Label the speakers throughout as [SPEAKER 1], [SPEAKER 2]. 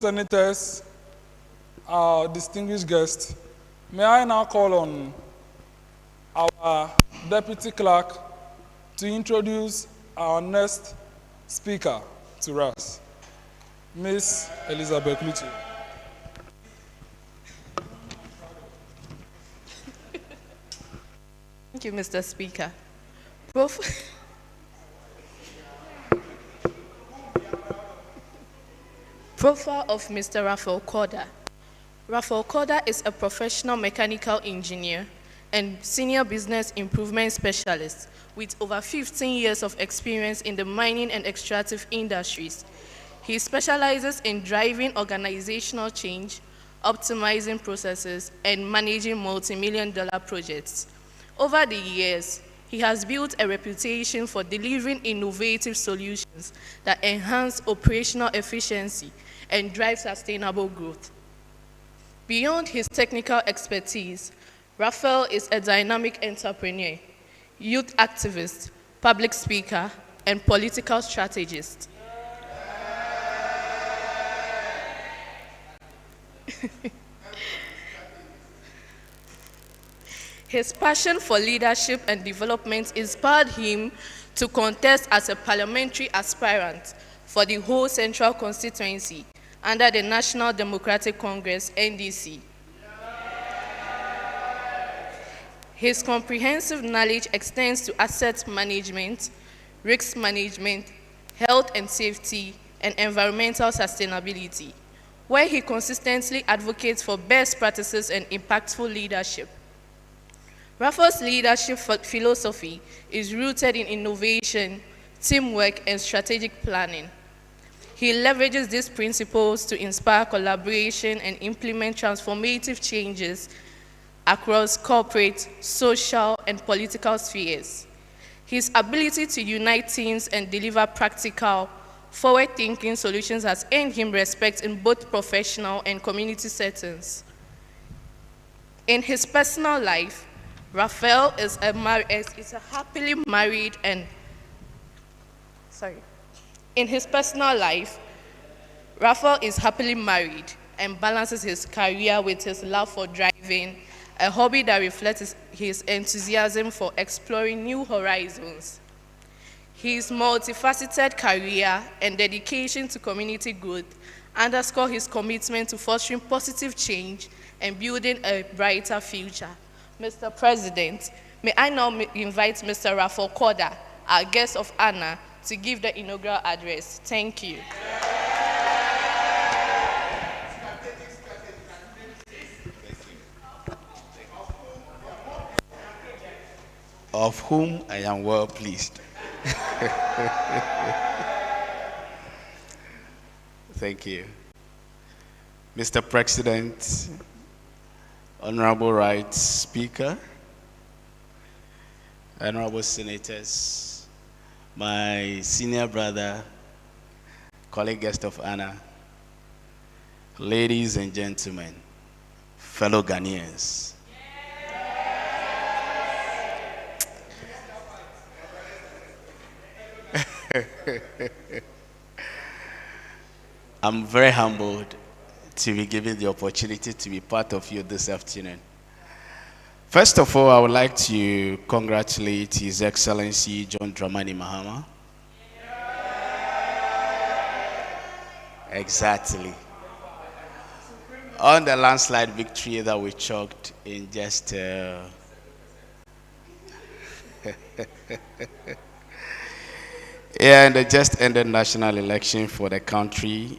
[SPEAKER 1] Senators, our distinguished guests, may I now call on our Deputy Clerk to introduce our next speaker to us, Ms. Elizabeth Klutse.
[SPEAKER 2] Thank you, Mr. Speaker. Profile of Mr. Raphael Korda. Raphael Korda is a professional mechanical engineer and senior business improvement specialist with over 15 years of experience in the mining and extractive industries. He specializes in driving organizational change, optimizing processes, and managing multi-million-dollar projects. Over the years, he has built a reputation for delivering innovative solutions that enhance operational efficiency and drive sustainable growth. Beyond his technical expertise, Raphael is a dynamic entrepreneur, youth activist, public speaker, and political strategist. His passion for leadership and development inspired him to contest as a parliamentary aspirant for the whole central constituency under the National Democratic Congress, NDC. His comprehensive knowledge extends to asset management, risk management, health and safety, and environmental sustainability, where he consistently advocates for best practices and impactful leadership. Raphael's leadership philosophy is rooted in innovation, teamwork, and strategic planning. He leverages these principles to inspire collaboration and implement transformative changes across corporate, social, and political spheres. His ability to unite teams and deliver practical, forward-thinking solutions has earned him respect in both professional and community settings. In his personal life, Raphael is a happily married and In his personal life, Raphael is happily married and balances his career with his love for driving, a hobby that reflects his enthusiasm for exploring new horizons. His multifaceted career and dedication to community growth underscore his commitment to fostering positive change and building a brighter future. Mr. President, may I now invite Mr. Raphael Korda, our guest of honor, to give the inaugural address. Thank you.
[SPEAKER 3] Of whom I am well pleased. Thank you. Mr. President, Honorable Rights Speaker, Honorable Senators, my senior brother, colleague guest of honor, ladies and gentlemen, fellow Ghanaians. I'm very humbled to be given the opportunity to be part of you this afternoon. First of all, I would like to congratulate His Excellency John Dramani Mahama. Exactly. On the landslide victory that we chalked in just and the just ended national election for the country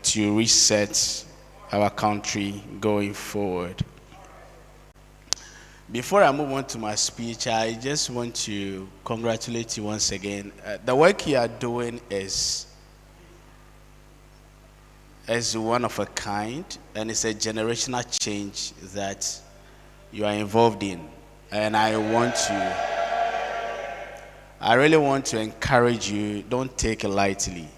[SPEAKER 3] to reset our country going forward. Before I move on to my speech, I just want to congratulate you once again. The work you are doing is one of a kind, and it's a generational change that you are involved in. And I really want to encourage you, don't take it lightly,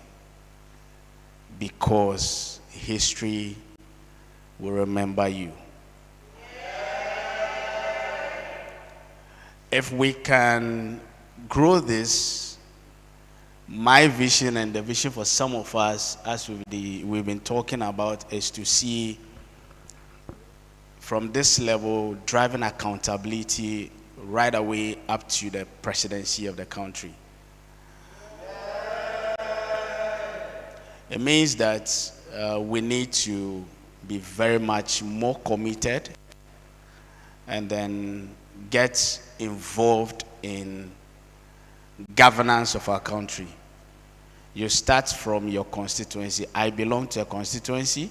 [SPEAKER 3] because history will remember you. If we can grow this my vision and the vision for some of us, as we've been talking about, is to see from this level driving accountability right away up to the presidency of the country. It means that we need to be very much more committed and then get involved in governance of our country. You start from your constituency. I belong to a constituency.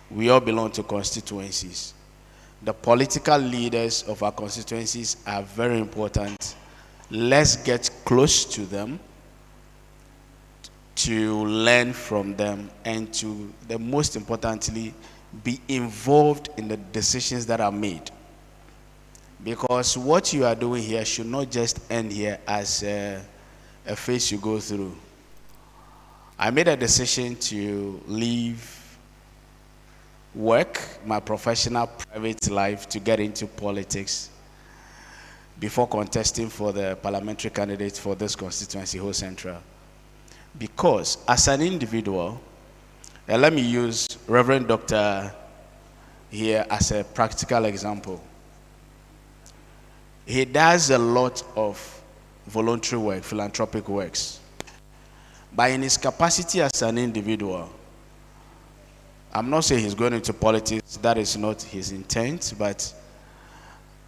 [SPEAKER 3] We all belong to constituencies. The political leaders of our constituencies are very important. Let's get close to them, to learn from them, and to, the most importantly, be involved in the decisions that are made. Because what you are doing here should not just end here as a phase you go through. I made a decision to leave work, my professional private life, to get into politics before contesting for the parliamentary candidate for this constituency, Ho Central. Because as an individual, and let me use Reverend Dr. here as a practical example. He does a lot of voluntary work, philanthropic works. But in his capacity as an individual, I'm not saying he's going into politics, that is not his intent, but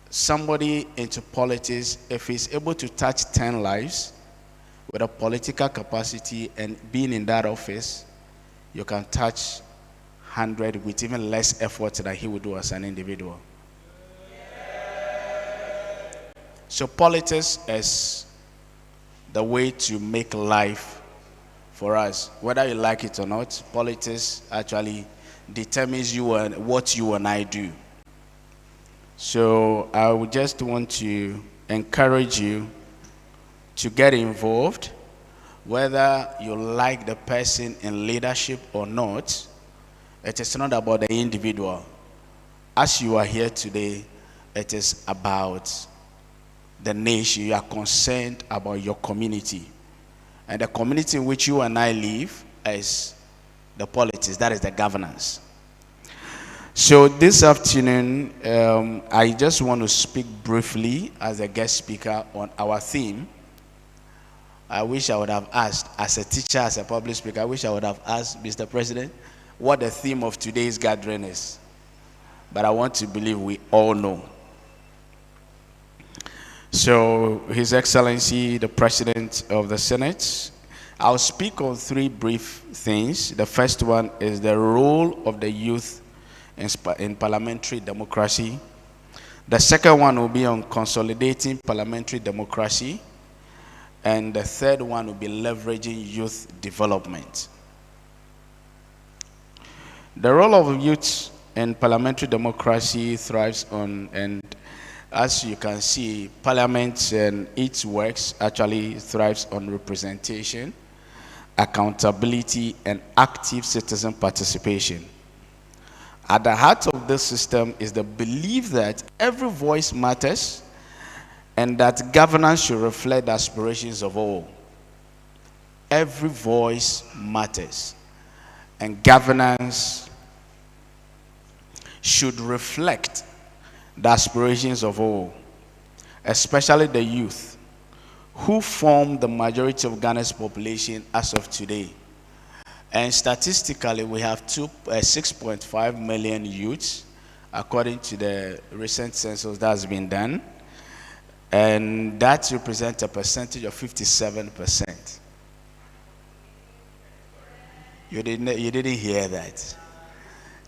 [SPEAKER 3] somebody into politics, if he's able to touch 10 lives with a political capacity and being in that office, you can touch 100 with even less effort than he would do as an individual. So politics is the way to make life for us. Whether you like it or not, politics actually determines you and what you and I do. So I would just want to encourage you to get involved, whether you like the person in leadership or not. It is not about the individual. As you are here today, it is about the nation. You are concerned about your community. And the community in which you and I live is the politics, that is the governance. So this afternoon, I just want to speak briefly as a guest speaker on our theme. I wish I would have asked, as a teacher, as a public speaker, I wish I would have asked Mr. President what the theme of today's gathering is. But I want to believe we all know. So, His Excellency, the President of the Senate, I'll speak on three brief things. The first one is the role of the youth in parliamentary democracy. The second one will be on consolidating parliamentary democracy. And the third one will be leveraging youth development. The role of youth in parliamentary democracy thrives on, and as you can see, Parliament and its works actually thrives on representation, accountability, and active citizen participation. At the heart of this system is the belief that every voice matters and that governance should reflect the aspirations of all. Every voice matters, and governance should reflect the aspirations of all, especially the youth, who form the majority of Ghana's population as of today. And statistically, we have 6.5 million youths, according to the recent census that has been done. And that represents a percentage of 57%. You didn't hear that.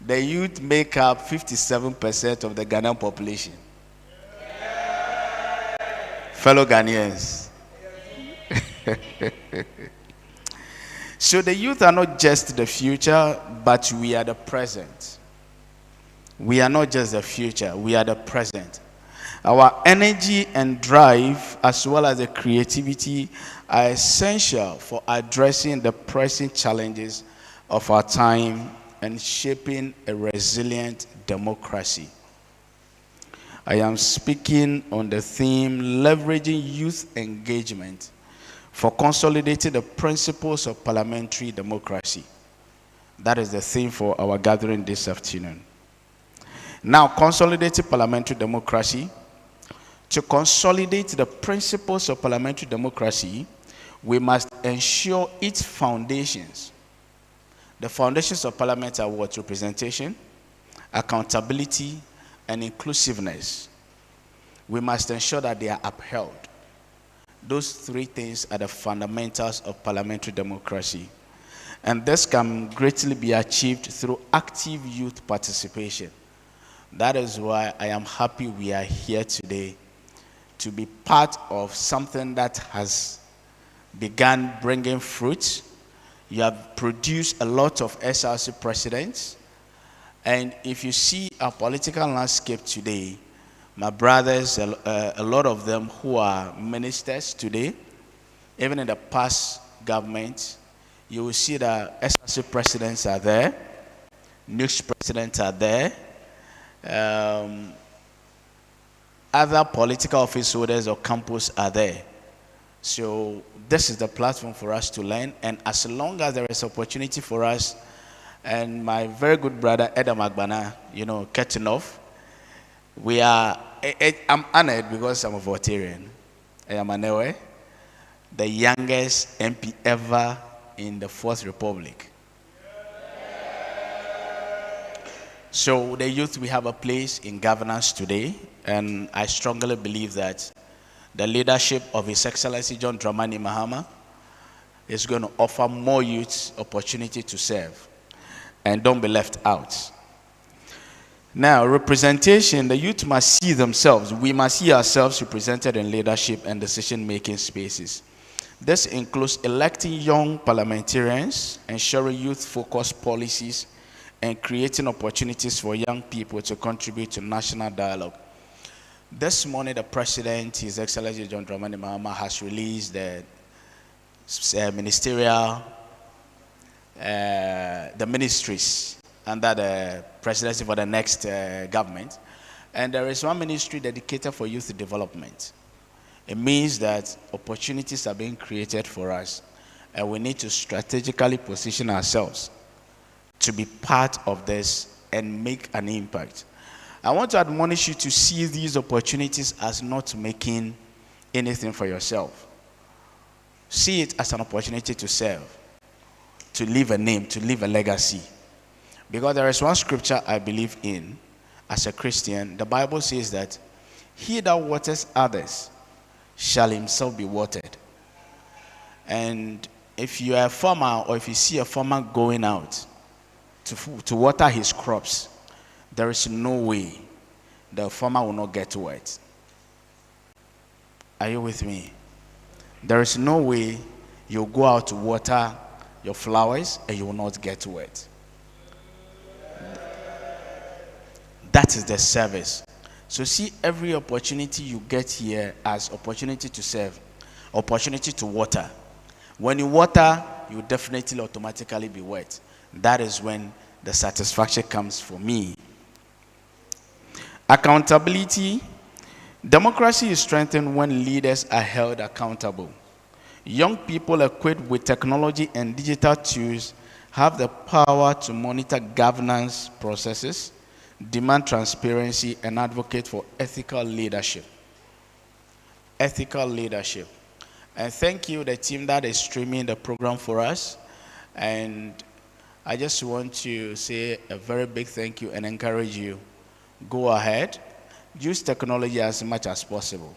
[SPEAKER 3] The youth make up 57% of the Ghanaian population. Fellow Ghanaians. So the youth are not just the future, but we are the present. We are not just the future, we are the present. Our energy and drive, as well as the creativity, are essential for addressing the pressing challenges of our time and shaping a resilient democracy. I am speaking on the theme leveraging youth engagement for consolidating the principles of parliamentary democracy. That is the theme for our gathering this afternoon. Now, consolidating parliamentary democracy. To consolidate the principles of parliamentary democracy, we must ensure its foundations. The foundations of parliament are what? Representation, accountability, and inclusiveness. We must ensure that they are upheld. Those three things are the fundamentals of parliamentary democracy. And this can greatly be achieved through active youth participation. That is why I am happy we are here today to be part of something that has begun bringing fruit. You have produced a lot of SRC presidents. And if you see our political landscape today, my brothers, a lot of them who are ministers today, even in the past government, you will see that SRC presidents are there, news presidents are there, other political office holders or campus are there. So this is the platform for us to learn, and as long as there is opportunity for us, and my very good brother Edam Agbana, cutting off, I'm honored because I'm a Voltarian. I am Anewe, the youngest MP ever in the Fourth Republic. So the youth, we have a place in governance today, and I strongly believe that the leadership of His Excellency John Dramani Mahama is going to offer more youths opportunity to serve, and don't be left out. Now, representation, the youth must see themselves. We must see ourselves represented in leadership and decision-making spaces. This includes electing young parliamentarians, ensuring youth-focused policies, and creating opportunities for young people to contribute to national dialogue. This morning, the President, His Excellency John Dramani Mahama, has released the ministerial, the ministries under the presidency for the next government. And there is one ministry dedicated for youth development. It means that opportunities are being created for us, and we need to strategically position ourselves to be part of this and make an impact. I want to admonish you to see these opportunities as not making anything for yourself. See it as an opportunity to serve, to leave a name, to leave a legacy. Because there is one scripture I believe in as a Christian. The Bible says that he that waters others shall himself be watered. And if you are a farmer, or if you see a farmer going out to water his crops, there is no way the farmer will not get wet. Are you with me? There is no way you'll go out to water your flowers and you will not get wet. That is the service. So see every opportunity you get here as opportunity to serve, opportunity to water. When you water, you definitely automatically be wet. That is when the satisfaction comes for me. Accountability. Democracy is strengthened when leaders are held accountable. Young people equipped with technology and digital tools have the power to monitor governance processes, demand transparency, and advocate for ethical leadership. Ethical leadership. And thank you, the team that is streaming the program for us. And I just want to say a very big thank you and encourage you. Go ahead. Use technology as much as possible.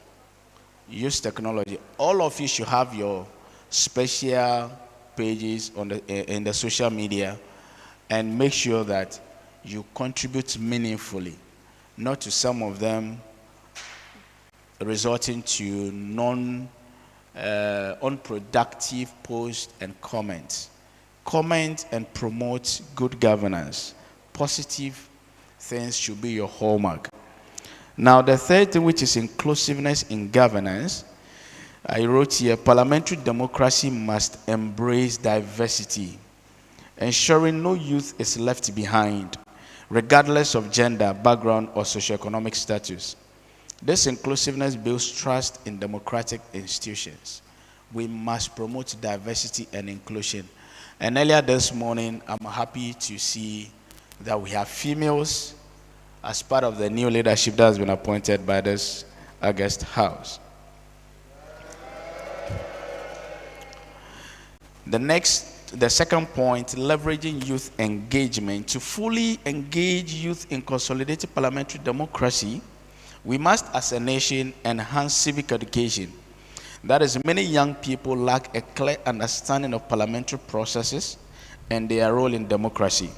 [SPEAKER 3] Use technology. All of you should have your special pages in the social media, and make sure that you contribute meaningfully, not to some of them resorting to unproductive posts and comments. Comment and promote good governance. Positive things should be your hallmark. Now, the third thing, which is inclusiveness in governance, I wrote here, parliamentary democracy must embrace diversity, ensuring no youth is left behind, regardless of gender, background, or socioeconomic status. This inclusiveness builds trust in democratic institutions. we must promote diversity and inclusion. And earlier this morning, I'm happy to see that we have females as part of the new leadership that has been appointed by this August House. The second point, leveraging youth engagement. To fully engage youth in consolidated parliamentary democracy, we must, as a nation, enhance civic education. That is, many young people lack a clear understanding of parliamentary processes and their role in democracy.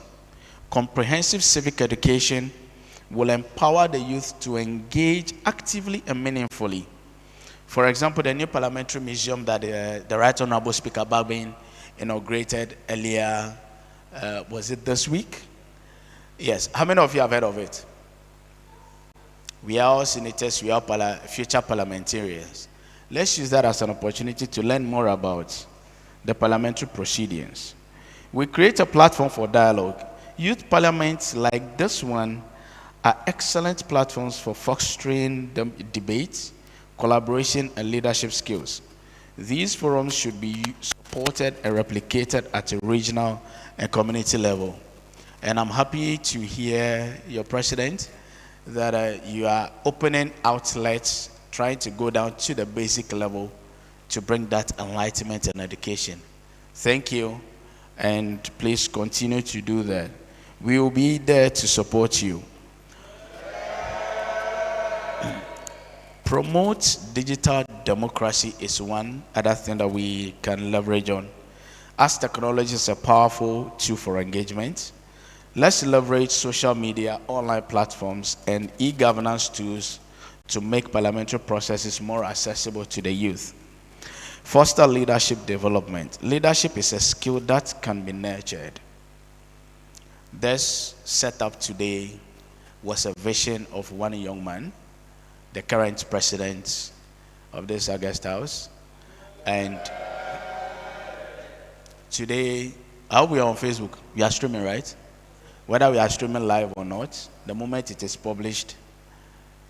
[SPEAKER 3] Comprehensive civic education will empower the youth to engage actively and meaningfully. For example, the new parliamentary museum that the Right Honorable Speaker Babin inaugurated earlier, was it this week? Yes. How many of you have heard of it? We are all senators, we are future parliamentarians. Let's use that as an opportunity to learn more about the parliamentary proceedings. We create a platform for dialogue. Youth parliaments like this one are excellent platforms for fostering debates, collaboration, and leadership skills. These forums should be supported and replicated at a regional and community level. And I'm happy to hear your president that you are opening outlets, trying to go down to the basic level to bring that enlightenment and education. Thank you, and please continue to do that. We will be there to support you. Promote digital democracy is one other thing that we can leverage on. As technology is a powerful tool for engagement, let's leverage social media, online platforms, and e-governance tools to make parliamentary processes more accessible to the youth. Foster leadership development. Leadership is a skill that can be nurtured. This setup today was a vision of one young man, the current president of this August House. And today, how we are on Facebook? We are streaming, right? Whether we are streaming live or not, the moment it is published,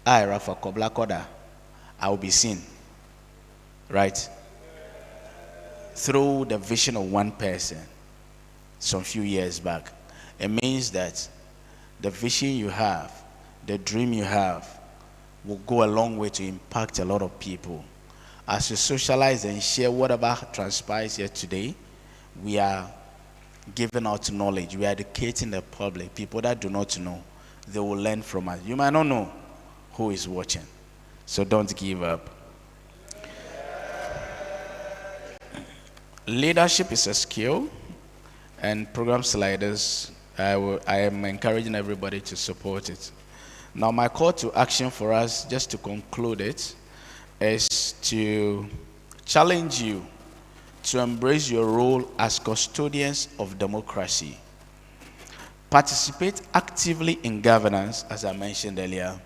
[SPEAKER 3] I, Raphael Korda, I will be seen, right? Through the vision of one person some few years back. It means that the vision you have, the dream you have, will go a long way to impact a lot of people. As we socialize and share whatever transpires here today, we are giving out knowledge. We are educating the public. People that do not know, they will learn from us. You might not know who is watching, so don't give up. Leadership is a skill, and programs like this, I am encouraging everybody to support it. Now, my call to action for us, just to conclude it, is to challenge you to embrace your role as custodians of democracy. Participate actively in governance, as I mentioned earlier.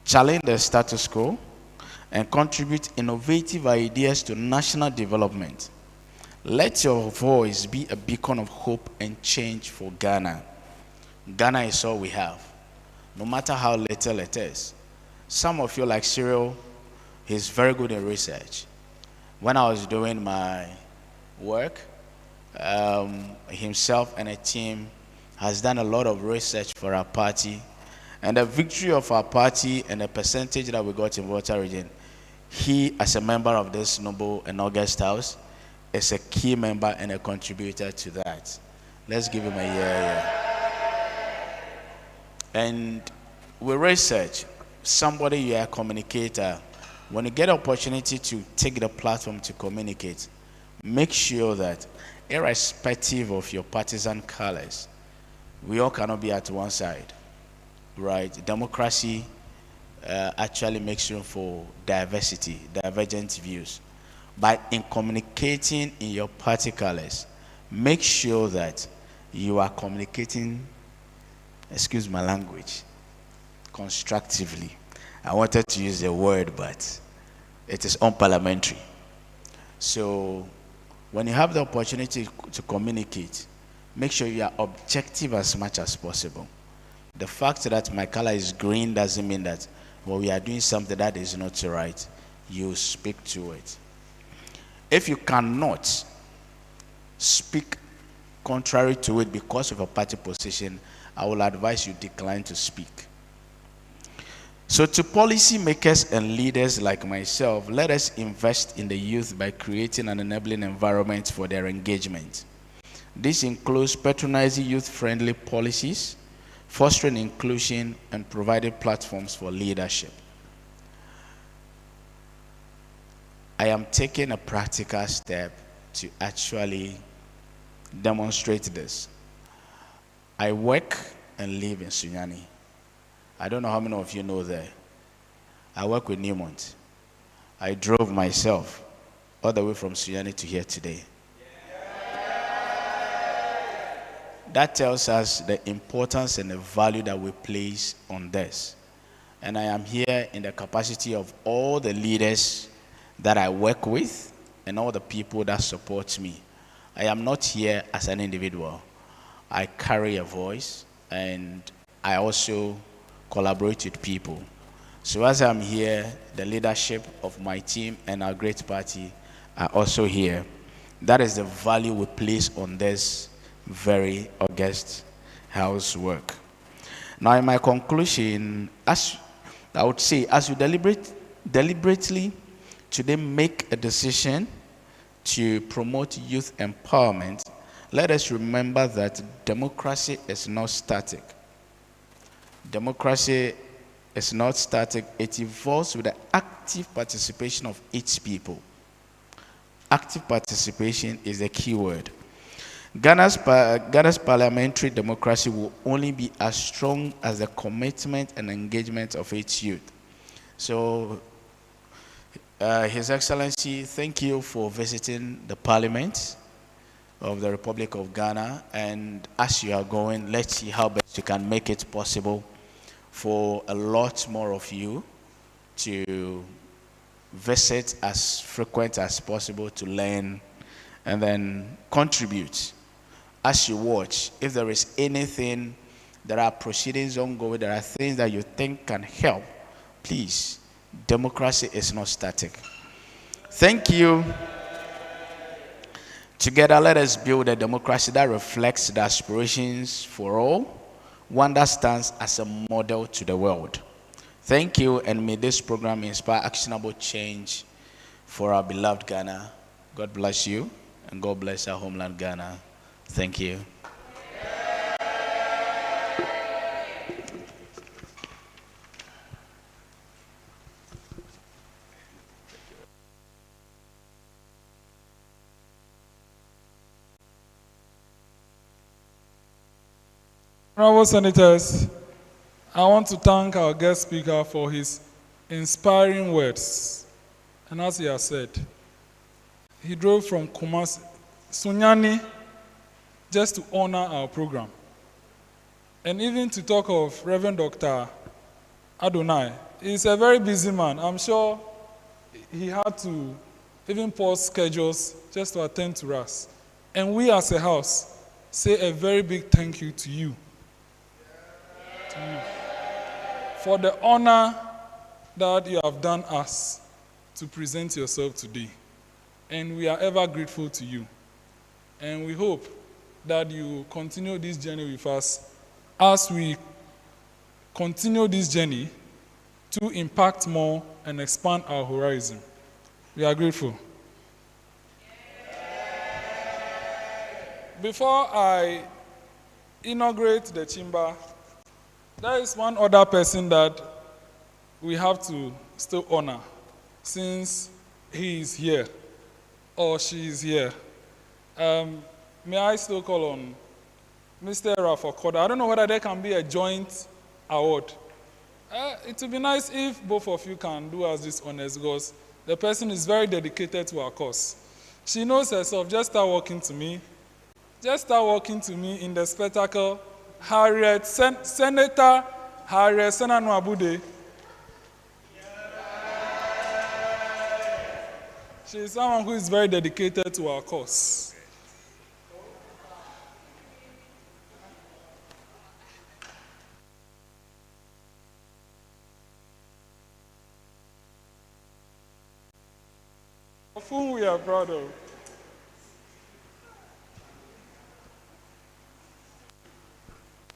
[SPEAKER 3] Challenge the status quo and contribute innovative ideas to national development. Let your voice be a beacon of hope and change for Ghana. Ghana is all we have, no matter how little it is. Some of you, like Cyril, he's very good in research. When I was doing my work, himself and a team has done a lot of research for our party. And the victory of our party and the percentage that we got in Volta region, he, as a member of this noble and august house, is a key member and a contributor to that. Let's give him a year. And with research, somebody, you are a communicator. When you get an opportunity to take the platform to communicate, make sure that irrespective of your partisan colors, we all cannot be at one side, right? Democracy actually makes room for diversity, divergent views. But in communicating in your party colors, make sure that you are communicating, excuse my language, constructively. I wanted to use the word, but it is unparliamentary. So when you have the opportunity to communicate, make sure you are objective as much as possible. The fact that my color is green doesn't mean that when we are doing something that is not right, you speak to it. If you cannot speak contrary to it because of a party position, I will advise you decline to speak. So to policymakers and leaders like myself, let us invest in the youth by creating an enabling environment for their engagement. This includes patronizing youth-friendly policies, fostering inclusion, and providing platforms for leadership. I am taking a practical step to actually demonstrate this. I work and live in Sunyani. I don't know how many of you know there. I work with Newmont. I drove myself all the way from Sunyani to here today. That tells us the importance and the value that we place on this. And I am here in the capacity of all the leaders that I work with and all the people that support me. I am not here as an individual. I carry a voice, and I also collaborate with people. So as I'm here, the leadership of my team and our great party are also here. That is the value we place on this very august housework. Now, in my conclusion, as I would say, as you deliberately today make a decision to promote youth empowerment, let us remember that democracy is not static. Democracy is not static. It evolves with the active participation of its people. Active participation is the key word. Ghana's parliamentary democracy will only be as strong as the commitment and engagement of its youth. So, His Excellency, thank you for visiting the Parliament of the Republic of Ghana. And as you are going, let's see how best you can make it possible for a lot more of you to visit as frequent as possible to learn and then contribute. As you watch, if there is anything, there are proceedings ongoing, there are things that you think can help, please, democracy is not static. Thank you. Together, let us build a democracy that reflects the aspirations for all, one that stands as a model to the world. Thank you, and may this program inspire actionable change for our beloved Ghana. God bless you, and God bless our homeland Ghana. Thank you.
[SPEAKER 1] Honorable Senators, I want to thank our guest speaker for his inspiring words. And as he has said, he drove from Kumasi, Sunyani, just to honor our program. And even to talk of Reverend Dr. Adonai, he's a very busy man. I'm sure he had to even pause schedules just to attend to us. And we as a house say a very big thank you to you. For the honor that you have done us to present yourself today. And we are ever grateful to you. And we hope that you continue this journey with us as we continue this journey to impact more and expand our horizon. We are grateful. Before I inaugurate the chamber, there is one other person that we have to still honor since he is here or she is here. May I still call on Mr. Raphael Korda? I don't know whether there can be a joint award. It would be nice if both of you can do us this honors because the person is very dedicated to our cause. She knows herself. Just start walking to me. Just start walking to me in the spectacle. Senator Harriet Senanu Abude. She is someone who is very dedicated to our cause. of whom we are proud of.